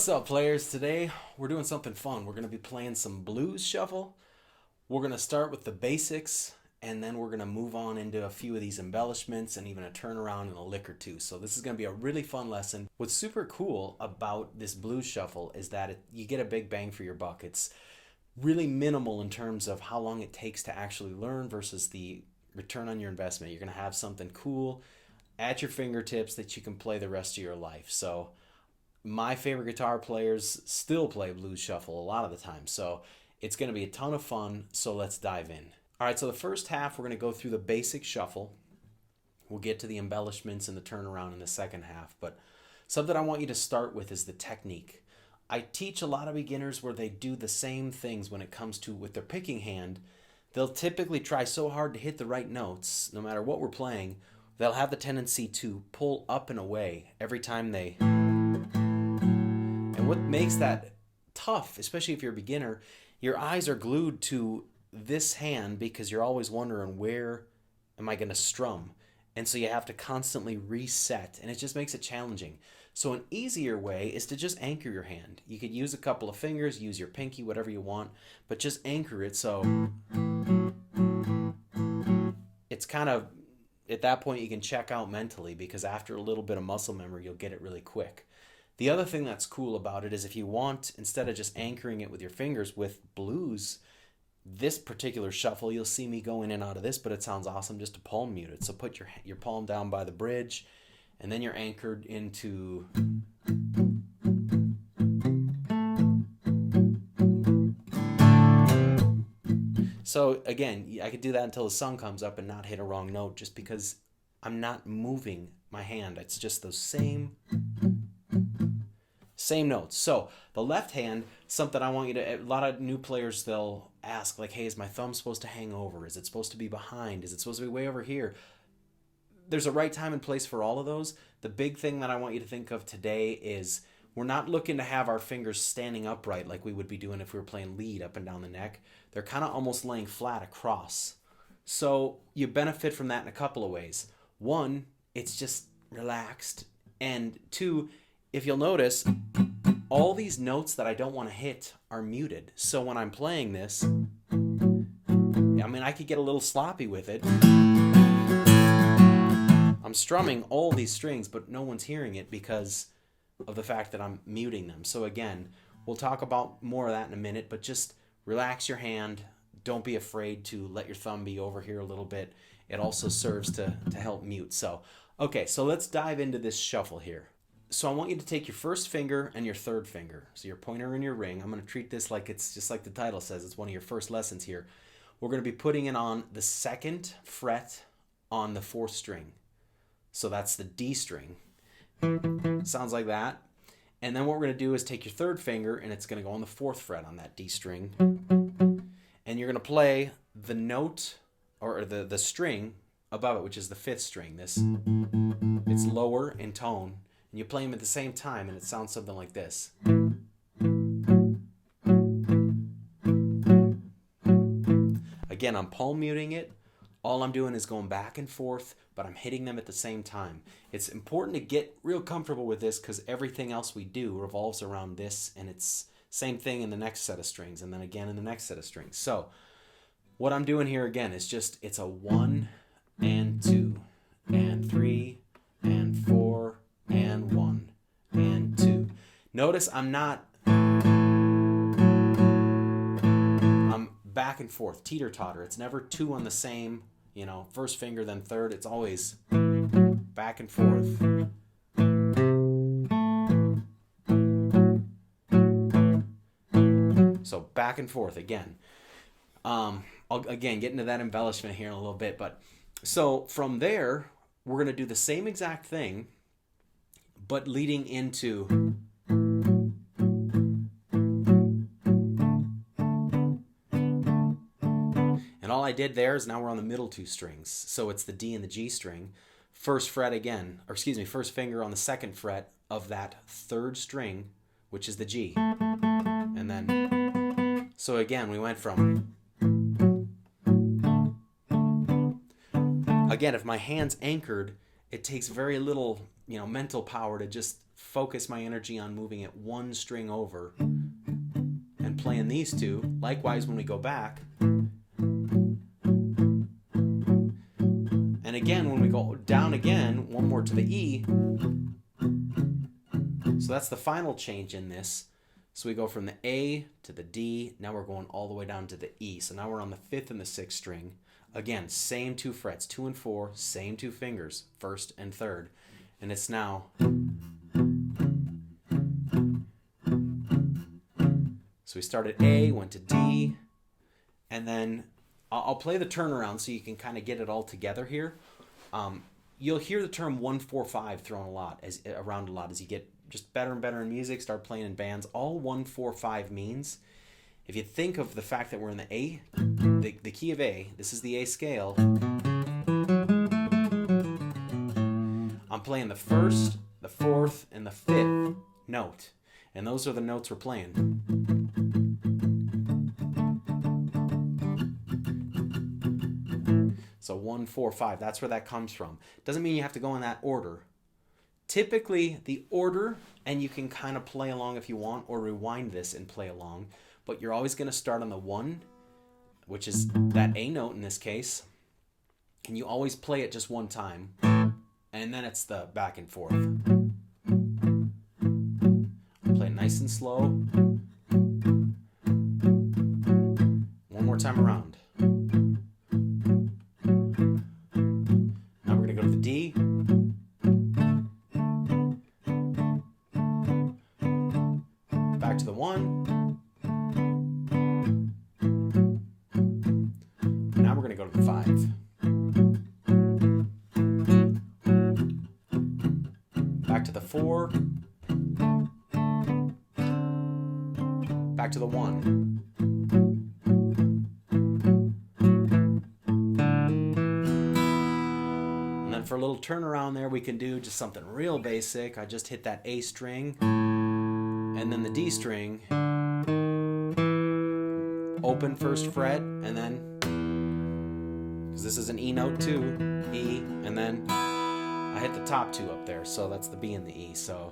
What's up, players? Today we're doing something fun. We're going to be playing some blues shuffle. We're going to start with the basics, and then we're going to move on into a few of these embellishments and even a turnaround and a lick or two. So this is going to be a really fun lesson. What's super cool about this blues shuffle is that you get a big bang for your buck. It's really minimal in terms of how long it takes to actually learn versus the return on your investment. You're going to have something cool at your fingertips that you can play the rest of your life. So my favorite guitar players still play blues shuffle a lot of the time. So it's going to be a ton of fun. So let's dive in. All right, so the first half, we're going to go through the basic shuffle. We'll get to the embellishments and the turnaround in the second half. But something I want you to start with is the technique. I teach a lot of beginners where they do the same things when it comes to with their picking hand. They'll typically try so hard to hit the right notes, no matter what we're playing, they'll have the tendency to pull up and away every time they... And what makes that tough, especially if you're a beginner, your eyes are glued to this hand because you're always wondering, where am I going to strum? And so you have to constantly reset, and it just makes it challenging. So an easier way is to just anchor your hand. You could use a couple of fingers, use your pinky, whatever you want, but just anchor it so it's kind of, at that point you can check out mentally, because after a little bit of muscle memory, you'll get it really quick. The other thing that's cool about it is if you want, instead of just anchoring it with your fingers with blues, this particular shuffle, you'll see me go in and out of this, but it sounds awesome just to palm mute it. So put your palm down by the bridge, and then you're anchored into... So again, I could do that until the sun comes up and not hit a wrong note, just because I'm not moving my hand. It's just those same notes. So the left hand, something I want you to, a lot of new players, they'll ask like, hey, is my thumb supposed to hang over? Is it supposed to be behind? Is it supposed to be way over here? There's a right time and place for all of those. The big thing that I want you to think of today is we're not looking to have our fingers standing upright like we would be doing if we were playing lead up and down the neck. They're kind of almost laying flat across. So you benefit from that in a couple of ways. One, it's just relaxed. And two, if you'll notice, all these notes that I don't want to hit are muted. So when I'm playing this, I mean, I could get a little sloppy with it. I'm strumming all these strings, but no one's hearing it because of the fact that I'm muting them. So again, we'll talk about more of that in a minute, but just relax your hand. Don't be afraid to let your thumb be over here a little bit. It also serves to help mute. So, okay, so let's dive into this shuffle here. So I want you to take your first finger and your third finger. So your pointer and your ring. I'm going to treat this like it's just like the title says. It's one of your first lessons here. We're going to be putting it on the second fret on the fourth string. So that's the D string. Sounds like that. And then what we're going to do is take your third finger and it's going to go on the fourth fret on that D string. And you're going to play the note or the string above it, which is the fifth string. It's lower in tone. And you play them at the same time, and it sounds something like this. Again, I'm palm muting it. All I'm doing is going back and forth, but I'm hitting them at the same time. It's important to get real comfortable with this because everything else we do revolves around this, and it's same thing in the next set of strings, and then again in the next set of strings. So what I'm doing here again is just, it's a 1 and 2 and 3 and 4 and 1 and 2. Notice I'm back and forth, teeter-totter. It's never two on the same, first finger then third. It's always back and forth. So back and forth again. I'll again get into that embellishment here in a little bit, but so from there we're going to do the same exact thing, but leading into and all I did there is now we're on the middle two strings. So it's the D and the G string. First fret again, or excuse me, first finger on the second fret of that third string, which is the G. And then, so again, we went from, again, if my hand's anchored it takes very little, mental power to just focus my energy on moving it one string over and playing these two. Likewise, when we go back. And again, when we go down again, one more to the E. So that's the final change in this. So we go from the A to the D. Now we're going all the way down to the E. So now we're on the 5th and the 6th string. Again, same 2 frets, 2 and 4, same 2 fingers, 1st and 3rd. And it's now. So we started A, went to D, and then I'll play the turnaround so you can kind of get it all together here. You'll hear the term 1-4-5 thrown around a lot as you get just better and better in music, start playing in bands. All 1-4-5 means, if you think of the fact that we're in the A, the key of A, this is the A scale. I'm playing the 1st, the 4th, and the 5th note. And those are the notes we're playing. So 1-4-5, that's where that comes from. Doesn't mean you have to go in that order. Typically, the order, and you can kind of play along if you want, or rewind this and play along, but you're always going to start on the 1, which is that A note in this case, and you always play it just one time, and then it's the back and forth. Play it nice and slow. One more time around. Now we're going to go to the D. Back to the 1. Now we're going to go to the 5. Back to the 4. Back to the 1. And then for a little turnaround there, we can do just something real basic. I just hit that A string and then the D string. Open 1st fret, and then, because this is an E note too, E, and then I hit the top 2 up there, so that's the B and the E. So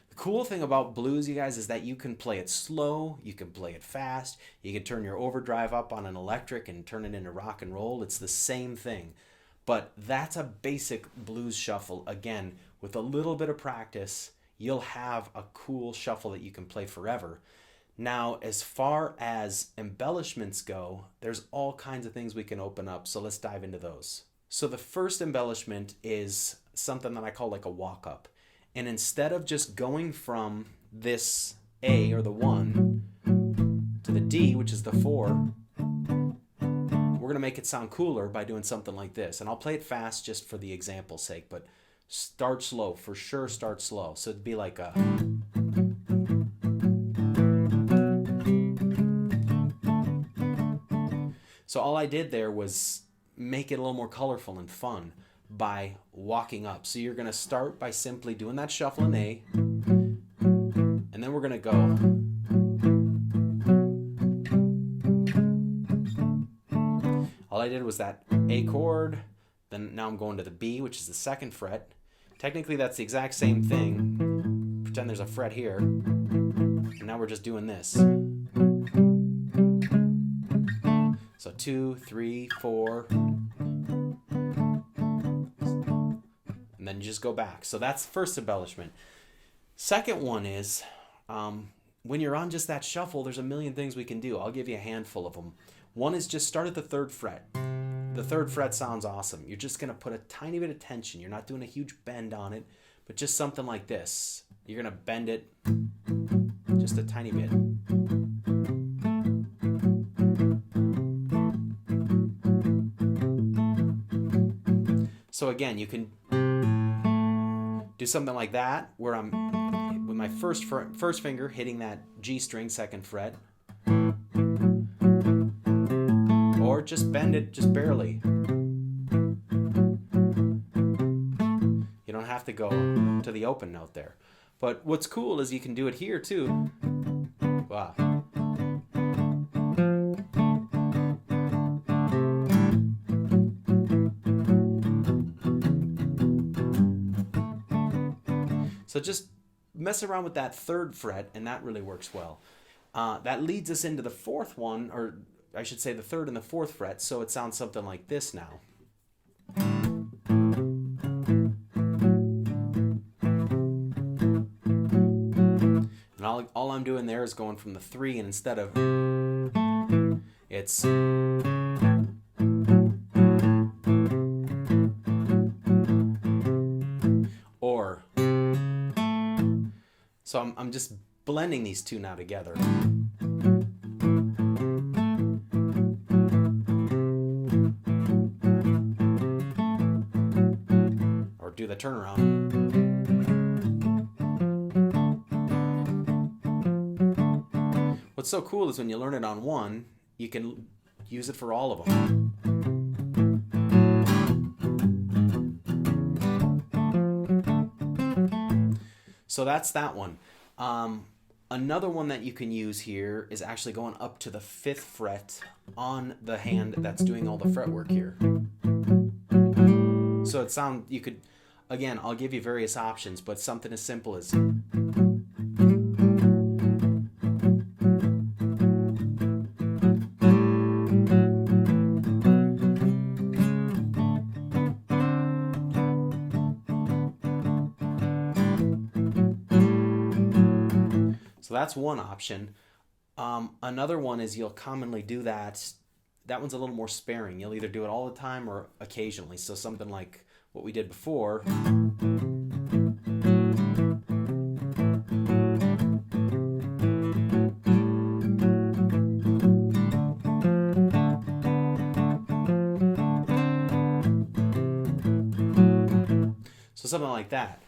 the cool thing about blues, you guys, is that you can play it slow, you can play it fast, you can turn your overdrive up on an electric and turn it into rock and roll. It's the same thing. But that's a basic blues shuffle. Again, with a little bit of practice, you'll have a cool shuffle that you can play forever. Now, as far as embellishments go, there's all kinds of things we can open up, so let's dive into those. So the first embellishment is something that I call like a walk-up. And instead of just going from this A, or the 1, to the D, which is the 4, we're going to make it sound cooler by doing something like this. And I'll play it fast just for the example's sake, but start slow. For sure, start slow. So it'd be like a... So all I did there was make it a little more colorful and fun by walking up. So you're going to start by simply doing that shuffle in A, and then we're going to go... All I did was that A chord, then now I'm going to the B, which is the 2nd fret. Technically that's the exact same thing. Pretend there's a fret here. And now we're just doing this. So 2, 3, 4. And then you just go back. So that's first embellishment. Second one is, when you're on just that shuffle, there's a million things we can do. I'll give you a handful of them. One is just start at the 3rd fret. The 3rd fret sounds awesome. You're just going to put a tiny bit of tension. You're not doing a huge bend on it, but just something like this. You're going to bend it just a tiny bit. So again, you can do something like that, where I'm with my first finger hitting that G string, 2nd fret. Or just bend it just barely. You don't have to go to the open note there. But what's cool is you can do it here too. Wow. just mess around with that 3rd fret, and that really works well. That leads us into the 4th one, or I should say the 3rd and the 4th fret, so it sounds something like this now. And all I'm doing there is going from the 3, and instead of, it's... or. So I'm just blending these two now together. Or do the turnaround. What's so cool is when you learn it on one, you can use it for all of them. So that's that one. Another one that you can use here is actually going up to the 5th fret on the hand that's doing all the fretwork here. So it sounds, you could, again, I'll give you various options, but something as simple as... So that's one option. Another one is you'll commonly do that. That one's a little more sparing. You'll either do it all the time or occasionally. So something like what we did before. So something like that.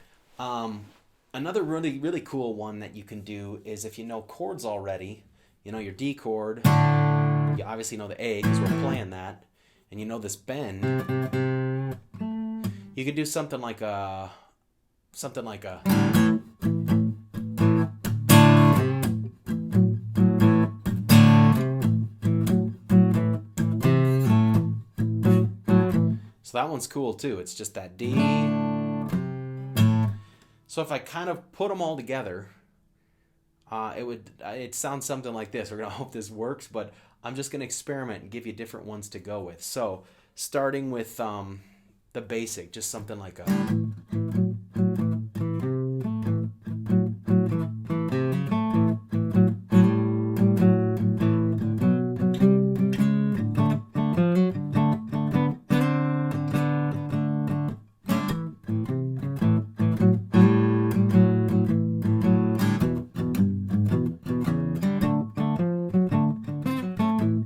Another really, really cool one that you can do is if you know chords already, you know your D chord, you obviously know the A because we're playing that, and you know this bend, you could do something like a, So that one's cool too. It's just that D. So if I kind of put them all together, it sounds something like this. We're gonna hope this works, but I'm just gonna experiment and give you different ones to go with. So starting with the basic, just something like a.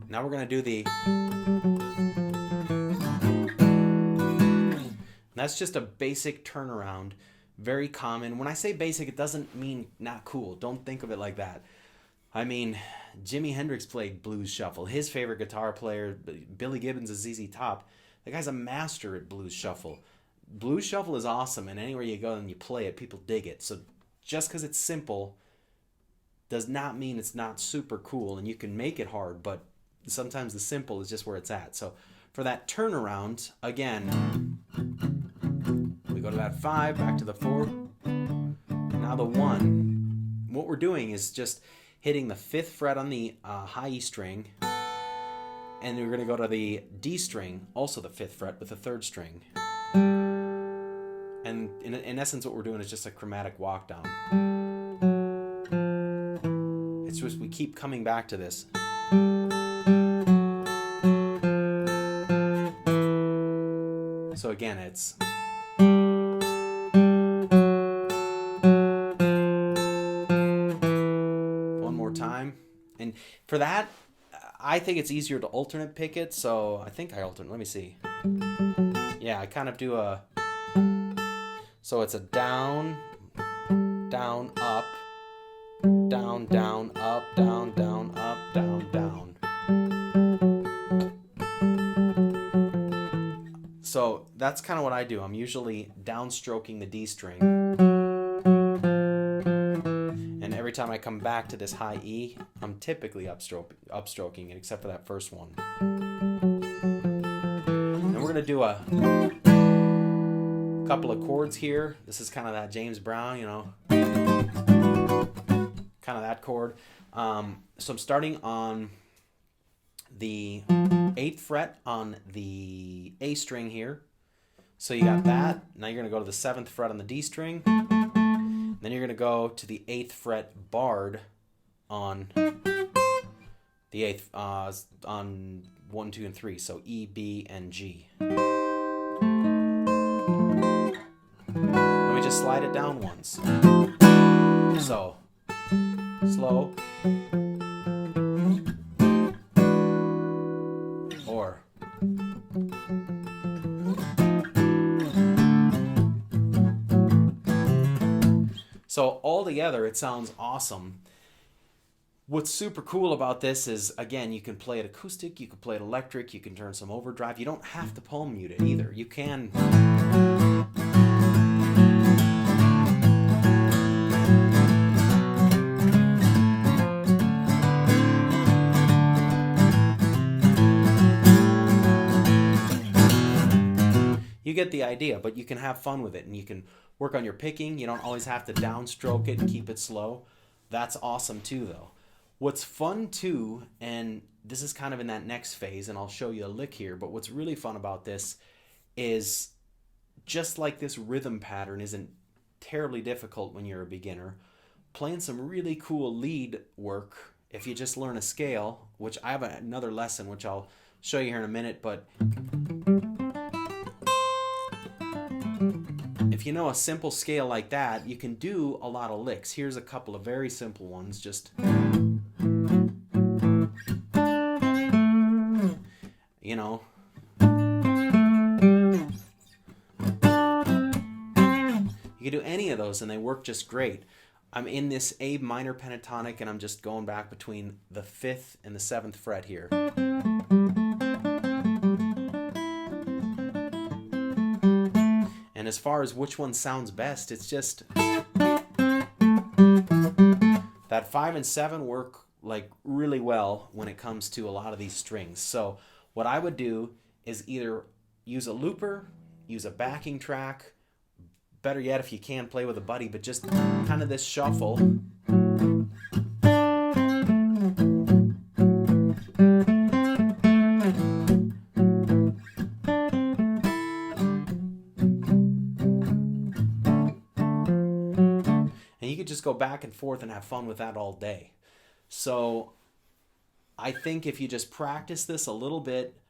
Now we're going to do the... That's just a basic turnaround, very common. When I say basic, it doesn't mean not cool. Don't think of it like that. I mean, Jimi Hendrix played blues shuffle. His favorite guitar player, Billy Gibbons, is ZZ Top. The guy's a master at blues shuffle. Blues shuffle is awesome, and anywhere you go and you play it, people dig it. So just because it's simple does not mean it's not super cool, and you can make it hard, but sometimes the simple is just where it's at. So for that turnaround, again, we go to that 5, back to the 4, now the 1. What we're doing is just hitting the 5th fret on the high E string, and we're going to go to the D string, also the 5th fret with the 3rd string. And in essence, what we're doing is just a chromatic walk down. It's just we keep coming back to this. So again, it's... One more time. And for that, I think it's easier to alternate pick it, so I think I alternate. Let me see. Yeah, I kind of do a... So it's a down, down, up, down, down, up, down, down, up, down, down. So that's kind of what I do. I'm usually downstroking the D string. And every time I come back to this high E, I'm typically upstroking it, except for that first one. And we're going to do a couple of chords here. This is kind of that James Brown, you know, kind of that chord. So I'm starting on the 8th fret on the A string here. So you got that. Now you're going to go to the 7th fret on the D string. Then you're going to go to the 8th fret barred on the 8th, on 1, 2, and 3. So E, B, and G. Let me just slide it down once. So, slow. Or. So all together, it sounds awesome. What's super cool about this is, again, you can play it acoustic, you can play it electric, you can turn some overdrive. You don't have to palm mute it either. You can. You get the idea, but you can have fun with it, and you can work on your picking. You don't always have to downstroke it and keep it slow. That's awesome too, though. What's fun too, and this is kind of in that next phase, and I'll show you a lick here, but what's really fun about this is, just like this rhythm pattern isn't terribly difficult when you're a beginner, playing some really cool lead work, if you just learn a scale, which I have another lesson, which I'll show you here in a minute, but if you know a simple scale like that, you can do a lot of licks. Here's a couple of very simple ones. Just, you know, you can do any of those and they work just great. I'm in this A minor pentatonic and I'm just going back between the 5th and the 7th fret here. And as far as which one sounds best, it's just that 5 and 7 work like really well when it comes to a lot of these strings. So what I would do is either use a looper, use a backing track, better yet if you can play with a buddy, but just kind of this shuffle. Just go back and forth and have fun with that all day. So I think if you just practice this a little bit,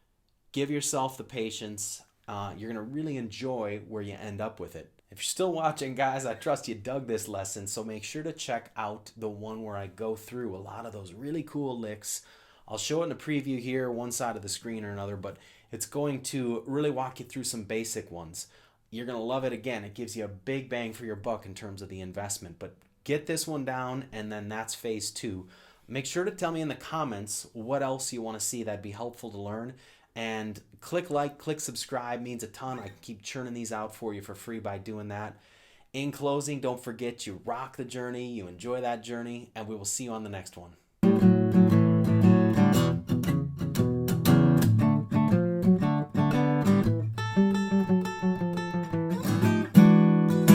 give yourself the patience, you're going to really enjoy where you end up with it. If you're still watching, guys, I trust you dug this lesson, so make sure to check out the one where I go through a lot of those really cool licks. I'll show it in a preview here, one side of the screen or another, but it's going to really walk you through some basic ones. You're going to love it. Again, it gives you a big bang for your buck in terms of the investment, but get this one down, and then that's phase 2. Make sure to tell me in the comments what else you want to see. That'd be helpful to learn. And click like, click subscribe, means a ton. I keep churning these out for you for free by doing that. In closing, don't forget, you rock the journey, you enjoy that journey, and we will see you on the next one.